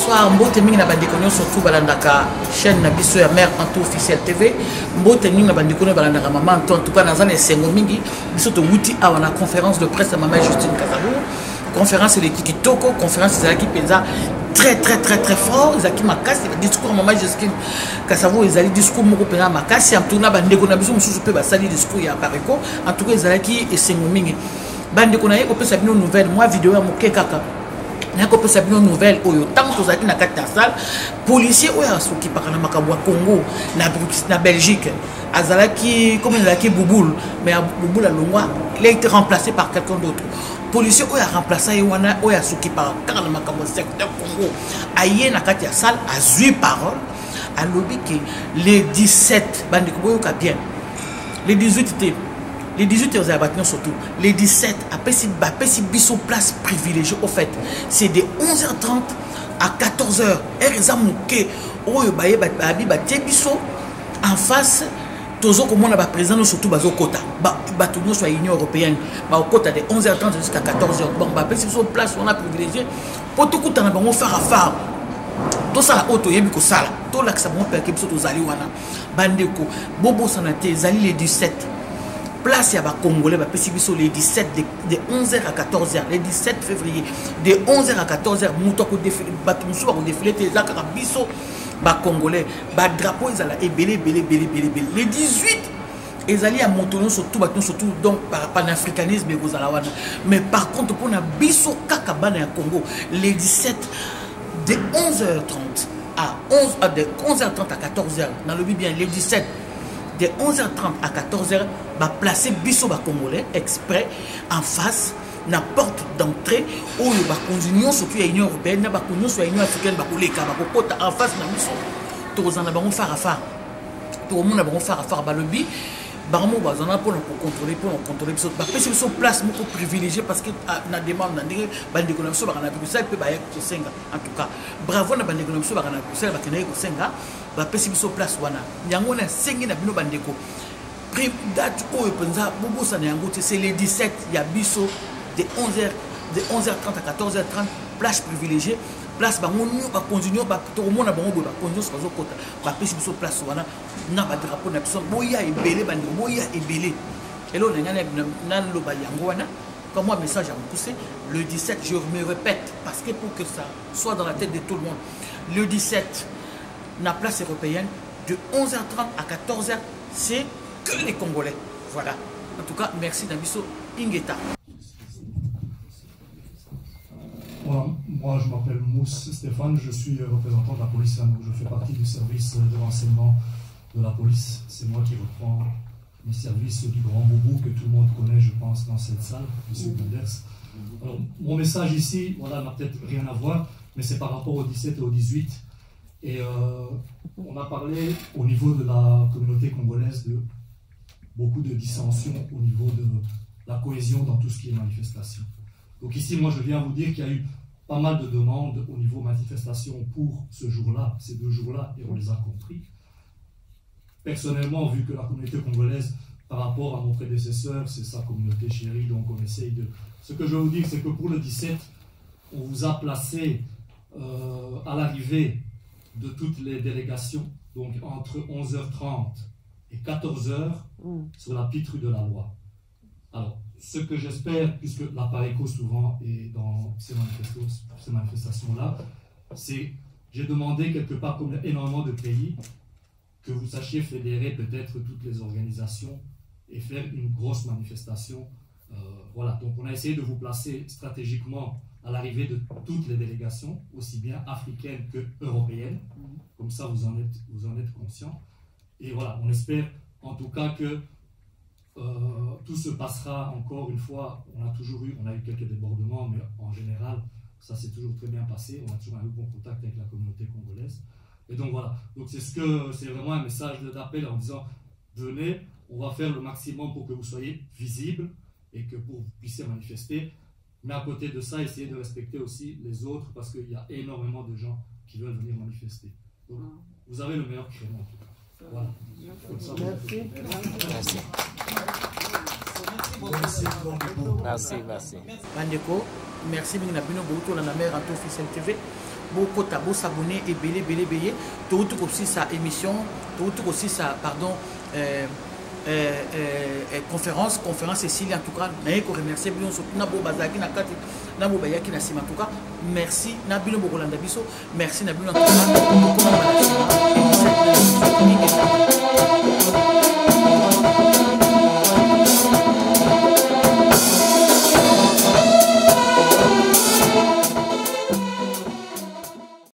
bonsoir, mbote mingi na bandikono surtout balandaka chaîne na biso ya mère Anto officiel TV. Mbote mingi na bandikono balandaka maman Anto, en tout cas nazana esengo mingi biso to wuti awa na conférence de presse à maman Justine Kasabou. Conférence de Kitoko, conférence de qui penza très fort, Zaki Makasi, discours maman Justine Kasabou, ils allaient discours moko penza Makasi, en tout cas bandikono biso mususu pe basali discours ya pareko, en tout cas ils allaient qui esengo mingi. Bandikono ye ko pesa bino nouvelle, moi vidéo ya moke kaka. Il y a une nouvelle tant que vous êtes dans la salle, policiers qui parlent de Congo, na Belgique, Azalaki, comme il a dit Bouboul, mais Bouboul il a été remplacé par quelqu'un d'autre. Policiers qui ont remplacé qui parlent de secteur Congo, aïe na la salle, a 8 paroles, à lobby que les 17, bien, les 18 étaient. Les 18 heures à surtout. Les 17, après si biso place privilégiée, au fait, c'est de 11h30 à 14h. En face, toujours comme on a présent surtout bazo quota. Tout soit Union européenne. Au quota de 11h30 jusqu'à 14h. Bon, si biso place on a privilégié. Pour tout coup, on va faire à faire. Tout ça, auto yebiko sala. Tout là que ça va faire que biso tozali wana. Bandeko, bobo sanate, zali les 17. Place à Congolais, les 17 de 11h à 14h, les 17 février, de 11h à 14h, Moutoko défilé, les Bisso, Congolais, drapeau, ils allaient belé. Les 18, ils allaient à Montono, surtout donc par panafricanisme, mais par contre, pour la Bisso Kakabana à Congo, les 17 de 11h30 à 11h30 à 14h, dans le bien, les 17. De 11h30 à 14h, va placer Bisso Congolais exprès en face na porte d'entrée où il va continuer sur l'Union européenne, va continuer sur l'Union africaine, va en face na Bisso. Tout le monde va faire affaire. Tout le monde va faire affaire. Le but, pour contrôler, Bisso. Parce que Bisso place beaucoup privilégié parce que na demande na dire bande Bisso va na Bruxelles peut ba ko senga. En tout cas, bravo na bande Bisso va na Bruxelles va kenai ko senga. Bapesi biso place wana yango na sengi na bino bandeko prix date oyo penza bobo sana yango c'est les 17 ya biso de 11h30 à 14h30 place privilégiée place bango nyo ba continuer ba to mona bango ba continuer sur zo kota bapesi biso place wana na ba drapeau na biso boya ebele bandeko boya ebele elo na lo ba yango wana comme moi message à me pousser le 17 je me répète parce que pour que ça soit dans la tête de tout le monde le 17 la place européenne de 11h30 à 14h, c'est que les Congolais. Voilà. En tout cas, merci Nabiso Ingeta. Moi, je m'appelle Mousse Stéphane, je suis représentant de la police. Je fais partie du service de renseignement de la police. C'est moi qui reprends les services du grand boubou que tout le monde connaît, je pense, dans cette salle, M. Benders. Alors, mon message ici, voilà, n'a peut-être rien à voir, mais c'est par rapport au 17 et au 18. Et on a parlé au niveau de la communauté congolaise de beaucoup de dissensions au niveau de la cohésion dans tout ce qui est manifestation. Donc ici, moi, je viens vous dire qu'il y a eu pas mal de demandes au niveau manifestation pour ce jour-là, ces 2 jours-là, et on les a compris. Personnellement, vu que la communauté congolaise, par rapport à mon prédécesseur, c'est sa communauté chérie, donc on essaye de... Ce que je veux vous dire, c'est que pour le 17, on vous a placé à l'arrivée de toutes les délégations, donc entre 11h30 et 14h, sur la petite rue de la Loi. Alors, ce que j'espère, puisque la Pareco souvent est dans ces manifestations-là, c'est, j'ai demandé quelque part, comme énormément de pays, que vous sachiez fédérer peut-être toutes les organisations et faire une grosse manifestation. Voilà, donc on a essayé de vous placer stratégiquement à l'arrivée de toutes les délégations, aussi bien africaines que européennes. Comme ça, vous en êtes conscients. Et voilà, on espère en tout cas que tout se passera encore une fois. On a eu quelques débordements, mais en général, ça s'est toujours très bien passé. On a toujours un bon contact avec la communauté congolaise. Et donc voilà, donc c'est vraiment un message d'appel en disant, venez, on va faire le maximum pour que vous soyez visibles et que vous puissiez manifester. Mais à côté de ça, essayez de respecter aussi les autres parce qu'il y a énormément de gens qui veulent venir manifester. Donc, vous avez le meilleur créneau en tout cas. Voilà. Merci. Bandeko, merci Bino Bouto, la mère Anto officiel TV. beaucoup de s'abonner et belé tout aussi sa émission tout aussi sa pardon conférence Cécilie en tout cas naye ko remercier bien surtout na bo bazaki na kati na bo bayaki na sima en tout cas merci na bino bokolanda biso merci na bino en tout cas